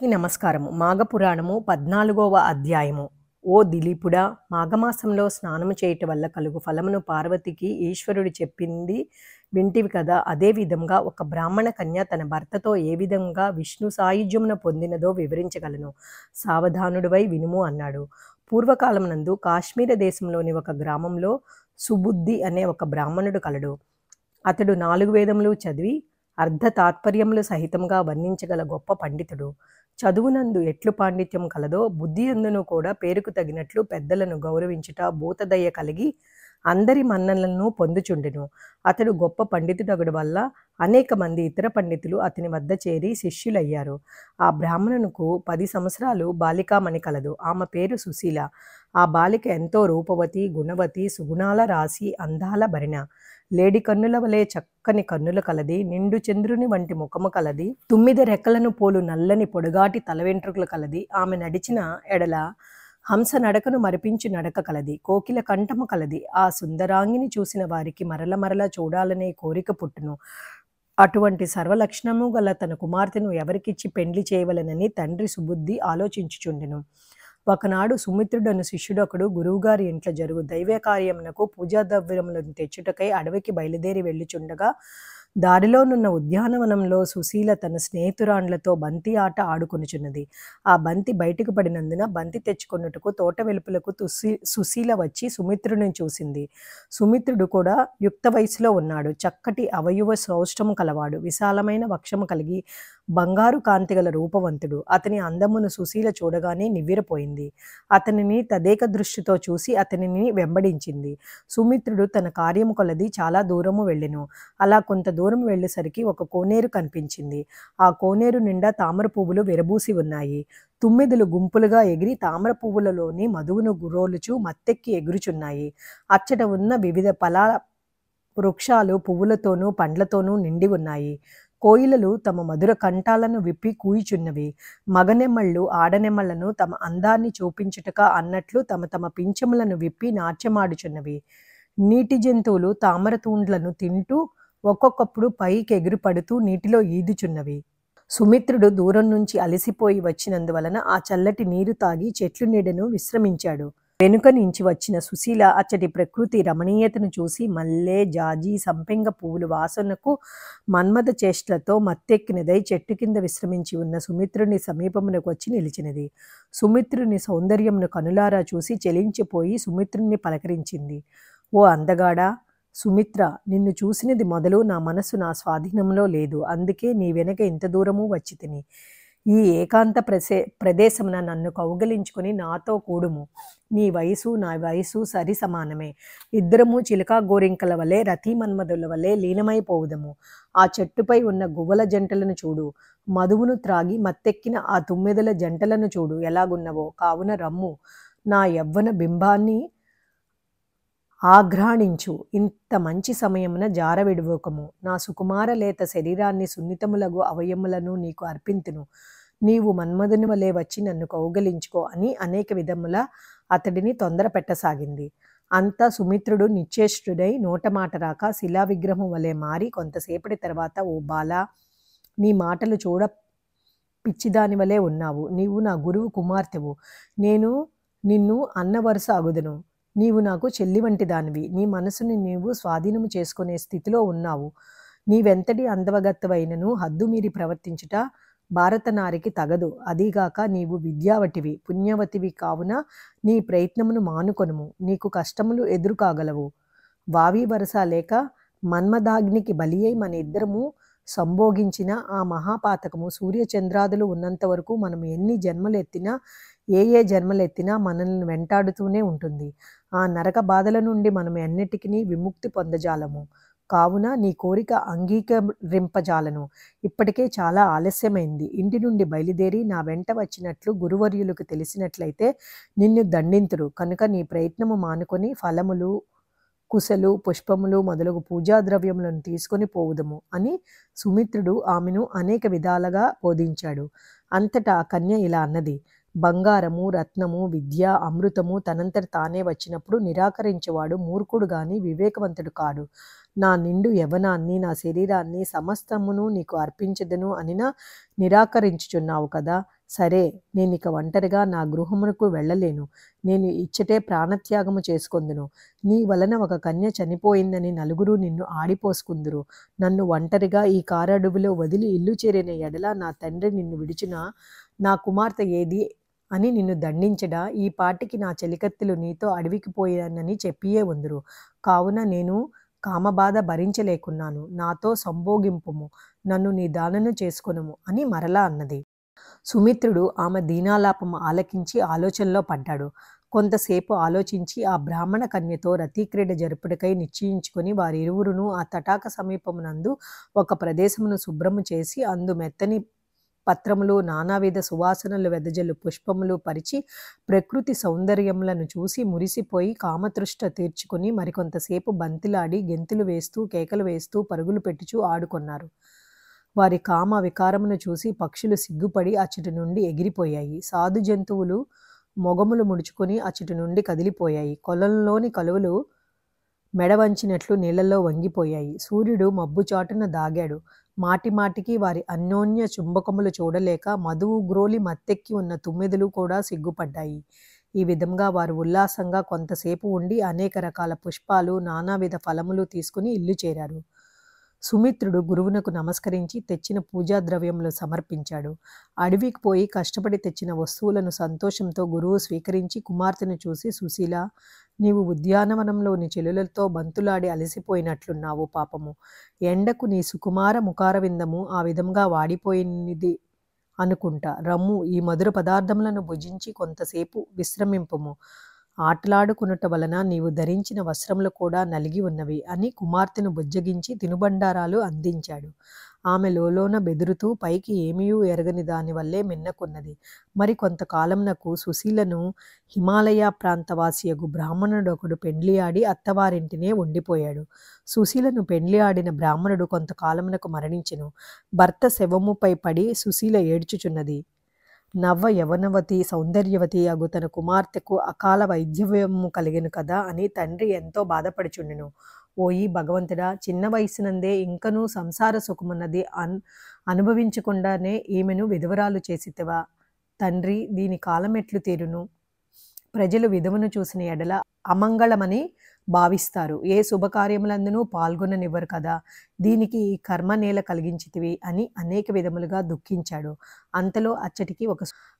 నమస్కారము. మాఘపురాణము 14వ అధ్యాయము. ఓ దిలీపుడా, మాఘమాసంలో స్నానము చేయుట వల్ల కలుగు ఫలమును పార్వతికి ఈశ్వరుడు చెప్పింది వింటివి కదా. అదే విధంగా ఒక బ్రాహ్మణ కన్య తన భర్తతో ఏ విధంగా విష్ణు సాయుధ్యమును పొందినదో వివరించగలను. సావధానుడివై వినుము అన్నాడు. పూర్వకాలమునందు కాశ్మీర దేశంలోని ఒక గ్రామంలో సుబుద్ధి అనే ఒక బ్రాహ్మణుడు కలడు. అతడు 4 వేదములు చదివి అర్ధ తాత్పర్యములు సహితంగా వర్ణించగల గొప్ప పండితుడు. చదువునందు ఎట్లు పాండిత్యం కలదో బుద్ధి అందును కూడా పేరుకు తగినట్లు పెద్దలను గౌరవించుట, భూతదయ కలిగి అందరి మన్ననలను పొందుచుండెను. అతడు గొప్ప పండితుడగడు వల్ల అనేక మంది ఇతర పండితులు అతని వద్ద చేరి శిష్యులయ్యారు. ఆ బ్రాహ్మణునకు 10 సంవత్సరాలు బాలికామణి కలదు. ఆమె పేరు సుశీల. ఆ బాలిక ఎంతో రూపవతి, గుణవతి, సుగుణాల రాశి, అందాల భరిణ. లేడి కన్నుల వలె చక్కని కన్నులు కలది, నిండు చంద్రుని వంటి ముఖము కలది, 9 రెక్కలను పోలు నల్లని పొడుగాటి తల వెంట్రుకలు కలది. ఆమె నడిచిన ఎడల హంస నడకను మరిపించు నడక కలది, కోకిల కంఠము కలది. ఆ సుందరాంగిని చూసిన వారికి మరల మరల చూడాలనే కోరిక పుట్టును. అటువంటి సర్వలక్షణము గల తన కుమార్తెను ఎవరికిచ్చి పెండ్లి చేయవలనని తండ్రి సుబుద్ధి ఆలోచించుచుండెను. ఒకనాడు సుమిత్రుడను శిష్యుడొకడు గురువుగారి ఇంట్లో జరుగు దైవ కార్యమునకు పూజా ద్రవ్యములను తెచ్చుటకై అడవికి బయలుదేరి వెళ్ళుచుండగా దారిలోనున్న ఉద్యానవనంలో సుశీల తన స్నేహితురాండ్లతో బంతి ఆట ఆడుకొనుచున్నది. ఆ బంతి బయటకు పడినందున బంతి తెచ్చుకొనుటకు తోట వెలుపులకు సుశీల వచ్చి సుమిత్రుడిని చూసింది. సుమిత్రుడు కూడా యుక్త వయసులో ఉన్నాడు. చక్కటి అవయవ సౌష్ఠము కలవాడు, విశాలమైన వక్షము కలిగి బంగారు కాంతిగల రూపవంతుడు. అతని అందమును సుశీల చూడగానే నివ్వెరపోయింది. అతనిని తదేక దృష్టితో చూసి అతనిని వెంబడించింది. సుమిత్రుడు తన కార్యము కొలది చాలా దూరము వెళ్ళెను. అలా కొంత దూరం వెళ్ళేసరికి ఒక కోనేరు కనిపించింది. ఆ కోనేరు నిండా తామర పువ్వులు విరబూసి ఉన్నాయి. తుమ్మెదలు గుంపులుగా ఎగిరి తామర పువ్వులలోని మధువును గురోలుచు మత్తెక్కి ఎగురుచున్నాయి. అచ్చట ఉన్న వివిధ ఫలాల వృక్షాలు పువ్వులతోనూ పండ్లతోనూ నిండి ఉన్నాయి. కోయిలలు తమ మధుర కంఠాలను విప్పి కూయిచున్నవి. మగనెమ్మళ్ళు ఆడనెమ్మళ్లను తమ అందాన్ని చూపించుటక అన్నట్లు తమ తమ పింఛములను విప్పి నాట్యమాడుచున్నవి. నీటి జంతువులు తామర తూండ్లను తింటూ ఒక్కొక్కప్పుడు పైకి ఎగిరిపడుతూ నీటిలో ఈదుచున్నవి. సుమిత్రుడు దూరం నుంచి అలసిపోయి వచ్చినందువలన ఆ చల్లటి నీరు తాగి చెట్లు నీడను విశ్రమించాడు. వెనుక నుంచి వచ్చిన సుశీల అచ్చటి ప్రకృతి రమణీయతను చూసి మల్లె, జాజి, సంపెంగ పువ్వులు వాసనకు మన్మథ చేష్టలతో మత్తెక్కినదై చెట్టు కింద విశ్రమించి ఉన్న సుమిత్రుని సమీపమునకు వచ్చి నిలిచినది. సుమిత్రుని సౌందర్యమును కనులారా చూసి చెలించిపోయి సుమిత్రుని పలకరించింది. ఓ అందగాడా, సుమిత్ర, నిన్ను చూసినది మొదలు నా మనసు నా స్వాధీనంలో లేదు. అందుకే నీ వెనక ఇంత దూరము వచ్చి తిని ఈ ఏకాంత ప్రదేశమున నన్ను కౌగలించుకొని నాతో కూడుము. నీ వయసు నా వయసు సరి సమానమే. ఇద్దరము చిలుకా గోరింకల వలె రతి మన్మధుల వలె లీనమైపోవుదము. ఆ చెట్టుపై ఉన్న గువ్వల జంటలను చూడు. మధువును త్రాగి మత్తెక్కిన ఆ తుమ్మెదల జంటలను చూడు ఎలాగున్నవో. కావున రమ్ము, నా యవ్వన బింబాన్ని ఆఘ్రాణించు. ఇంత మంచి సమయమున జార విడువకము. నా సుకుమార లేత శరీరాన్ని సున్నితములగు అవయములను నీకు అర్పింతును. నీవు మన్మధుని వలె వచ్చి నన్ను కౌగలించుకో అని అనేక విధముల అతడిని తొందర పెట్టసాగింది. అంతా సుమిత్రుడు నిశ్చేష్టుడై నోట మాట రాక శిలా విగ్రహం వలె మారి కొంతసేపటి తర్వాత, ఓ బాలా, నీ మాటలు చూడ పిచ్చిదాని వలె ఉన్నావు. నీవు నా గురువు కుమార్తెవు. నేను నిన్ను అన్న వరుస అగుదును. నీవు నాకు చెల్లి వంటి దానివి. నీ మనసుని నీవు స్వాధీనము చేసుకునే స్థితిలో ఉన్నావు. నీవెంతటి అందవగత్తవైనను హద్దు మీరి ప్రవర్తించుట భారత నారికి తగదు. అదీగాక నీవు విద్యావతివి, పుణ్యవతివి కావున నీ ప్రయత్నమును మానుకొనుము. నీకు కష్టములు ఎదురు కాగలవు. వావి వరస లేక మన్మదాగ్నికి బలి అయి మన ఇద్దరము సంభోగించిన ఆ మహాపాతకము సూర్యచంద్రాదులు ఉన్నంత వరకు మనం ఎన్ని జన్మలు ఎత్తినా ఏ జన్మలెత్తినా మనల్ని వెంటాడుతూనే ఉంటుంది. ఆ నరక బాధల నుండి మనం ఎన్నిటికీ విముక్తి పొందజాలము. కావున నీ కోరిక అంగీకరింపజాలను. ఇప్పటికే చాలా ఆలస్యమైంది. ఇంటి నుండి బయలుదేరి నా వెంట వచ్చినట్లు గురువర్యులకు తెలిసినట్లయితే నిన్ను దండింతురు. కనుక నీ ప్రయత్నము మానుకొని ఫలములు, కుశలు, పుష్పములు మొదలగు పూజా ద్రవ్యములను తీసుకొని పోవుదము అని సుమిత్రుడు ఆమెను అనేక విధాలుగా బోధించాడు. అంతటా ఆ కన్య ఇలా అన్నది. బంగారము, రత్నము, విద్య, అమృతము తనంతట తానే వచ్చినప్పుడు నిరాకరించేవాడు మూర్ఖుడు గాని వివేకవంతుడు కాడు. నా నిండు యవ్వనాన్ని, నా శరీరాన్ని సమస్తమును నీకు అర్పించదను అనినా నిరాకరించుచున్నావు కదా. సరే, నేనిక ఒంటరిగా నా గృహమునకు వెళ్ళలేను. నేను ఇచ్చటే ప్రాణత్యాగము చేసుకొందును. నీ వలన ఒక కన్య చనిపోయిందని నలుగురు నిన్ను ఆడిపోసుకుందురు. నన్ను ఒంటరిగా ఈ కారడవిలో వదిలి ఇల్లు చేరిన ఎడల నా తండ్రి నిన్ను విడిచినా నా కుమార్తె ఏది అని నిన్ను దండించడా, ఈ పాటికి నా చెలికత్తెలు నీతో అడవికి పోయానని చెప్పియే ఉందురు. కావున నేను కామబాధ భరించలేకున్నాను. నాతో సంభోగింపుము, నన్ను నీ దానను చేసుకొనుము అని మరలా అన్నది. సుమిత్రుడు ఆమె దీనాలాపము ఆలకించి ఆలోచనలో పడ్డాడు. కొంతసేపు ఆలోచించి ఆ బ్రాహ్మణ కన్యతో రతిక్రీడ జరుపుటకై నిశ్చయించుకొని వారిరువురును ఆ తటాక సమీపమునందు ఒక ప్రదేశమును శుభ్రము చేసి అందు మెత్తని పత్రములు నానావిధ సువాసనలు వెదజల్లు పుష్పములు పరిచి ప్రకృతి సౌందర్యములను చూసి మురిసిపోయి కామతృష్ట తీర్చుకొని మరికొంతసేపు బంతిలాడి గెంతులు వేస్తూ కేకలు వేస్తూ పరుగులు పెట్టుచూ ఆడుకొన్నారు. వారి కామ వికారమును చూసి పక్షులు సిగ్గుపడి అచ్చటి నుండి ఎగిరిపోయాయి. సాధు జంతువులు మొగములు ముడుచుకొని అచ్చటి నుండి కదిలిపోయాయి. కొలంలోని కలువలు మెడవంచినట్లు నీళ్లలో వంగిపోయాయి. సూర్యుడు మబ్బుచాటున దాగాడు. మాటిమాటికి వారి అన్యోన్య చుంబకములు చూడలేక మధువు గ్రోలి మత్తెక్కి ఉన్న తుమ్మెదలు కూడా సిగ్గుపడ్డాయి. ఈ విధంగా వారు ఉల్లాసంగా కొంతసేపు ఉండి అనేక రకాల పుష్పాలు నానావిధ ఫలములు తీసుకుని ఇల్లు చేరారు. సుమిత్రుడు గురువునకు నమస్కరించి తెచ్చిన పూజా ద్రవ్యములు సమర్పించాడు. అడవికి పోయి కష్టపడి తెచ్చిన వస్తువులను సంతోషంతో గురువు స్వీకరించి కుమార్తెను చూసి, సుశీల, నీవు ఉద్యానవనంలోని చెలులతో బంతులాడి అలసిపోయినట్లున్నావు పాపము. ఎండకు నీ సుకుమార ముఖార విందము ఆ విధంగా వాడిపోయినది అనుకుంటా. రమ్ము, ఈ మధుర పదార్థములను భుజించి కొంతసేపు విశ్రమింపుము. ఆటలాడుకునుట వలన నీవు ధరించిన వస్త్రములు కూడా నలిగి ఉన్నవి అని కుమార్తెను బుజ్జగించి తినుబండారాలు అందించాడు. ఆమె లోలోన బెదురుతూ పైకి ఏమీయూ ఎరగని దానివల్లే మిన్నకున్నది. మరి కొంతకాలంనకు సుశీలను హిమాలయ ప్రాంతవాసియగు బ్రాహ్మణుడొకడు పెండ్లియాడి అత్తవారింటినే ఉండిపోయాడు. సుశీలను పెండ్లి ఆడిన బ్రాహ్మణుడు కొంతకాలమునకు మరణించెను. భర్త శవముపై పడి సుశీల ఏడ్చుచున్నది. నవ్వ యవనవతి సౌందర్యవతి అగు తన కుమార్తెకు అకాల వైద్యవ్యము కలిగెను కదా అని తండ్రి ఎంతో బాధపడుచుండెను. ఓయి భగవంతుడా, చిన్న వయసునందే ఇంకనూ సంసార సుఖమున్నది అనుభవించకుండానే ఈమెను విధవరాలు చేసితివా తండ్రి, దీని కాలమెట్లు తీరును? ప్రజలు విధవను చూసిన ఎడల అమంగళమని భావిస్తారు. ఏ శుభకార్యములందునూ పాల్గొననివ్వరు కదా. దీనికి ఈ కర్మ నేల కలిగించితివి అని అనేక విధములుగా దుఃఖించాడు. అంతలో అచ్చటికి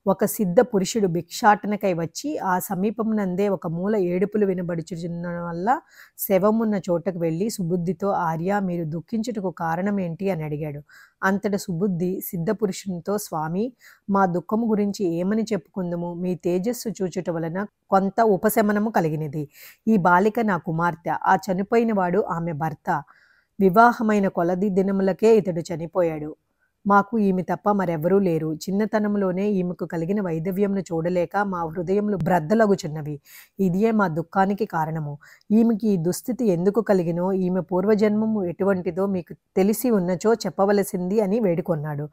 ఒక సిద్ధ పురుషుడు భిక్షాటనకై వచ్చి ఆ సమీపమునందే ఒక మూల ఏడుపులు వినబడుచున్న వల్ల శవమున్న చోటకు వెళ్ళి సుబుద్ధితో, ఆర్య, మీరు దుఃఖించుటకు కారణం ఏంటి అని అడిగాడు. అంతట సుబుద్ధి సిద్ధ పురుషునితో, స్వామి, మా దుఃఖము గురించి ఏమని చెప్పుకుందుము? మీ తేజస్సు చూచుట వలన కొంత ఉపశమనము కలిగినది. ఈ బాలిక నా కుమార్తె. ఆ చనిపోయిన వాడు ఆమె భర్త. వివాహమైన కొలది దినములకే ఇతడు చనిపోయాడు. మాకు ఈమె తప్ప మరెవ్వరూ లేరు. చిన్నతనంలోనే ఈమెకు కలిగిన వైధవ్యమును చూడలేక మా హృదయములు బ్రద్దలగుచున్నవి. ఇదియే మా దుఃఖానికి కారణము. ఈమెకి ఈ దుస్థితి ఎందుకు కలిగినో, ఈమె పూర్వజన్మము ఎటువంటిదో మీకు తెలిసి ఉన్నచో చెప్పవలసింది అని వేడుకొన్నాడు.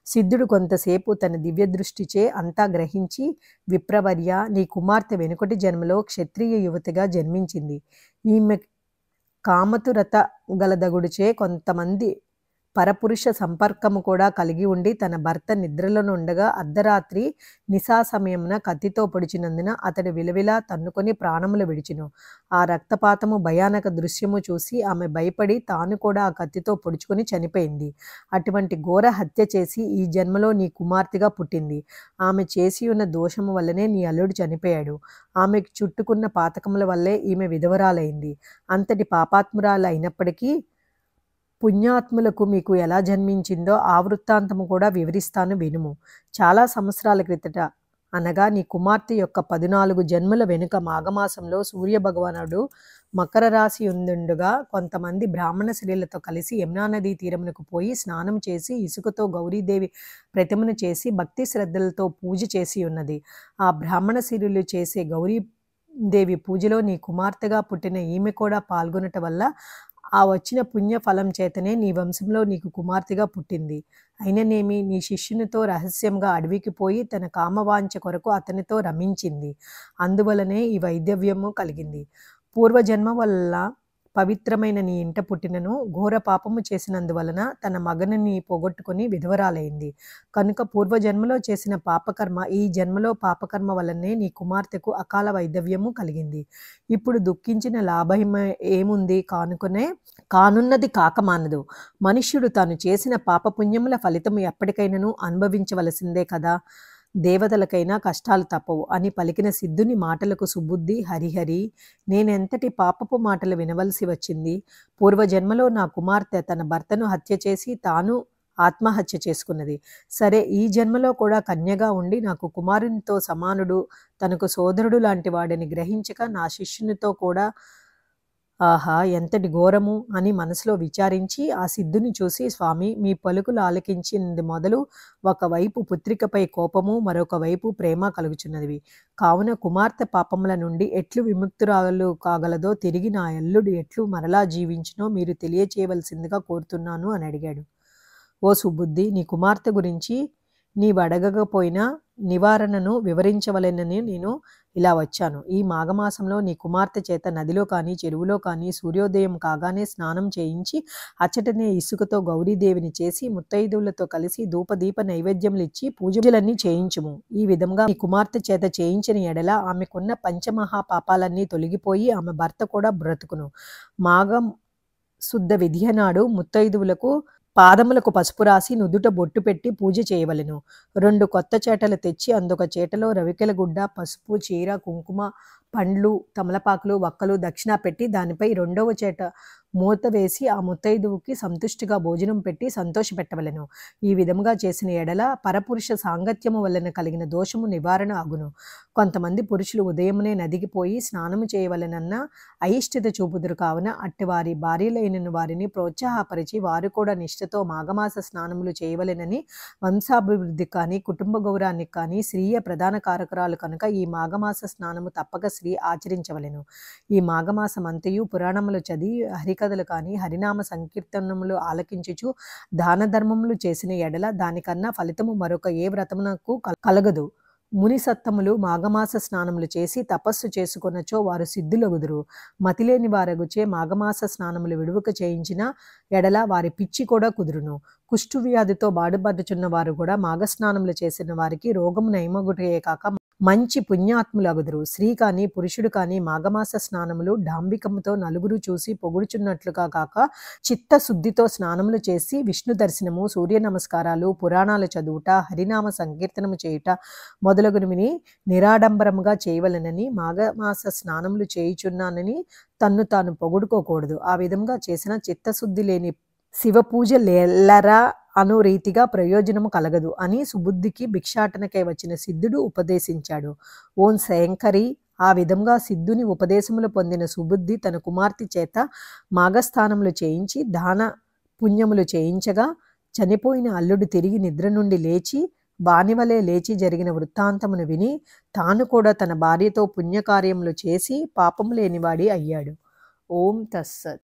సిద్ధుడు కొంతసేపు తన దివ్య దృష్టిచే అంతా గ్రహించి, విప్రవర్య, నీ కుమార్తె వెనుకటి జన్మలో క్షత్రియ యువతిగా జన్మించింది. ఈమె కామతురత గలదగుడిచే కొంతమంది పరపురుష సంపర్కము కూడా కలిగి ఉండి తన భర్త నిద్రలోనుండగా అర్ధరాత్రి నిశా సమయమున కత్తితో పొడిచినందున అతడు విలవిలా తన్నుకొని ప్రాణములు విడిచెను. ఆ రక్తపాతము భయానక దృశ్యము చూసి ఆమె భయపడి తాను కూడా ఆ కత్తితో పొడుచుకొని చనిపోయింది. అటువంటి ఘోర హత్య చేసి ఈ జన్మలో నీ కుమార్తెగా పుట్టింది. ఆమె చేసి ఉన్న దోషము వల్లనే నీ అల్లుడు చనిపోయాడు. ఆమెకు చుట్టుకున్న పాతకముల వల్లే ఈమె విధవరాలైంది. అంతటి పాపాత్మురాలు అయినప్పటికీ పుణ్యాత్ములకు మీకు ఎలా జన్మించిందో ఆ వృత్తాంతము కూడా వివరిస్తాను వినుము. చాలా సంవత్సరాల క్రితట, అనగా నీ కుమార్తె యొక్క 14 జన్మల వెనుక మాఘమాసంలో సూర్యభగవానుడు మకర రాశి ఉండుండగా కొంతమంది బ్రాహ్మణ స్త్రీలతో కలిసి యమునా నదీ తీరమునకు పోయి స్నానం చేసి ఇసుకతో గౌరీదేవి ప్రతిమను చేసి భక్తి శ్రద్ధలతో పూజ చేసి ఉన్నది. ఆ బ్రాహ్మణ స్త్రీలు చేసే గౌరీదేవి పూజలో నీ కుమార్తెగా పుట్టిన ఈమె కూడా పాల్గొనట వల్ల ఆ వచ్చిన పుణ్య ఫలం చేతనే నీ వంశంలో నీకు కుమార్తెగా పుట్టింది. అయిననేమి, నీ శిష్యునితో రహస్యంగా అడవికి పోయి తన కామవాంఛ కొరకు అతనితో రమించింది. అందువలనే ఈ వైధవ్యము కలిగింది. పూర్వజన్మ వల్ల పవిత్రమైన నీ ఇంట పుట్టినను ఘోర పాపము చేసినందువలన తన మగనిని పోగొట్టుకుని విధవరాలైంది. కనుక పూర్వజన్మలో చేసిన పాపకర్మ ఈ జన్మలో పాపకర్మ వలనే నీ కుమార్తెకు అకాల వైధవ్యము కలిగింది. ఇప్పుడు దుఃఖించిన లాభం ఏముంది? కానున్నది కాకమానదు. మనుష్యుడు తాను చేసిన పాపపుణ్యముల ఫలితము ఎప్పటికైనాను అనుభవించవలసిందే కదా. దేవతలకైనా కష్టాలు తప్పవు అని పలికిన సిద్ధుని మాటలకు సుబుద్ధి, హరిహరి, నేనెంతటి పాపపు మాటలు వినవలసి వచ్చింది. పూర్వజన్మలో నా కుమార్తె తన భర్తను హత్య చేసి తాను ఆత్మహత్య చేసుకున్నది. సరే, ఈ జన్మలో కూడా కన్యగా ఉండి నాకు కుమారునితో సమానుడు, తనకు సోదరుడు లాంటి వాడిని గ్రహించక నా శిష్యునితో కూడా ఆహా, ఎంతటి ఘోరము అని మనసులో విచారించి ఆ సిద్ధుని చూసి, స్వామి, మీ పలుకులు ఆలకించింది మొదలు ఒకవైపు పుత్రికపై కోపము, మరొక వైపు ప్రేమ కలుగుచున్నవి. కావున కుమార్తె పాపముల నుండి ఎట్లు విముక్తురాలు కాగలదో, తిరిగి నా అల్లుడు ఎట్లు మరలా జీవించునో మీరు తెలియచేయవలసిందిగా కోరుతున్నాను అని అడిగాడు. ఓ సుబుద్ధి, నీ కుమార్తె గురించి నీవడగకపోయినా నివారణను వివరించవలెనని నేను ఇలా వచ్చాను. ఈ మాఘమాసంలో నీ కుమార్తె చేత నదిలో కానీ చెరువులో కానీ సూర్యోదయం కాగానే స్నానం చేయించి అచ్చటనే ఇసుకతో గౌరీదేవిని చేసి ముత్తైదువులతో కలిసి ధూపదీప నైవేద్యములిచ్చి పూజలన్నీ చేయించుము. ఈ విధంగా నీ కుమార్తె చేత చేయించిన ఎడల ఆమెకున్న పంచమహా పాపాలన్నీ తొలగిపోయి ఆమె భర్త కూడా బ్రతుకును. మాఘం శుద్ధ విధియనాడు ముత్తైదువులకు పాదములకు పసుపు రాసి నుదుట బొట్టు పెట్టి పూజ చేయవలెను. 2 కొత్త చేటలు తెచ్చి అందుక చేటలో రవికెల గుడ్డ, పసుపు, చీర, కుంకుమ, పండ్లు, తమలపాకులు, వక్కలు దక్షిణ పెట్టి దానిపై 2వ చేట మూత వేసి ఆ ముత్తైదువుకి సంతుష్టిగా భోజనం పెట్టి సంతోషపెట్టవలెను. ఈ విధముగా చేసిన ఎడల పరపురుష సాంగత్యము వలన కలిగిన దోషము నివారణ అగును. కొంతమంది పురుషులు ఉదయమునే నదికి పోయి స్నానము చేయవలెనన్న అయిష్టిత చూపుదురు. కావున అట్టివారి భార్యలైన వారిని ప్రోత్సాహపరిచి వారు కూడా నిష్ఠతో మాఘమాస స్నానములు చేయవలెనని, వంశాభివృద్ధికి కానీ కుటుంబ గౌరవానికి కానీ స్త్రీయ ప్రధాన కారకురాలు కనుక ఈ మాఘమాస స్నానము తప్పక స్త్రీ ఆచరించవలెను. ఈ మాఘమాసమంతయు పురాణములు చదివి హరికథలు కానీ హరినామ సంకీర్తనములు ఆలకించుచు దాన ధర్మములు చేసిన ఎడల దానికన్నా ఫలితము మరొక ఏ వ్రతమునకు కలగదు. ముని సత్తములు మాఘమాస స్నానములు చేసి తపస్సు చేసుకొనచో వారు సిద్ధులగుదురు. మతిలేని వారగుచే మాఘమాస స్నానములు విడువక చేయించిన ఎడల వారి పిచ్చి కూడా కుదురును. కుష్టు వ్యాధితో బాధపడుచున్న వారు కూడా మాఘస్నానములు చేసిన వారికి రోగము నయమగుటే కాక మంచి పుణ్యాత్ములగుదురు. స్త్రీ కానీ పురుషుడు కానీ మాఘమాస స్నానములు డాంబికముతో నలుగురు చూసి పొగుడుచున్నట్లుగా కాక చిత్తశుద్ధితో స్నానములు చేసి విష్ణు దర్శనము, సూర్య నమస్కారాలు, పురాణాలు చదువుట, హరినామ సంకీర్తనము చేయుట మొదలగునవిని నిరాడంబరముగా చేయవలెనని, మాఘమాస స్నానములు చేయుచున్నానని తన్ను తాను పొగుడుకోకూడదు. ఆ విధంగా చేసిన చిత్తశుద్ధి లేని శివపూజ లేల్లరా అను రీతిగా ప్రయోజనము కలగదు అని సుబుద్ధికి భిక్షాటనకై వచ్చిన సిద్ధుడు ఉపదేశించాడు. ఓం శంకరి. ఆ విధంగా సిద్ధుని ఉపదేశములు పొందిన సుబుద్ధి తన కుమార్తె చేత మాఘస్నానములు చేయించి దాన పుణ్యములు చేయించగా చనిపోయిన అల్లుడు తిరిగి నిద్ర నుండి లేచి బానివలే లేచి జరిగిన వృత్తాంతమును విని తాను కూడా తన భార్యతో పుణ్యకార్యములు చేసి పాపము లేనివాడి అయ్యాడు. ఓం తస్సత్.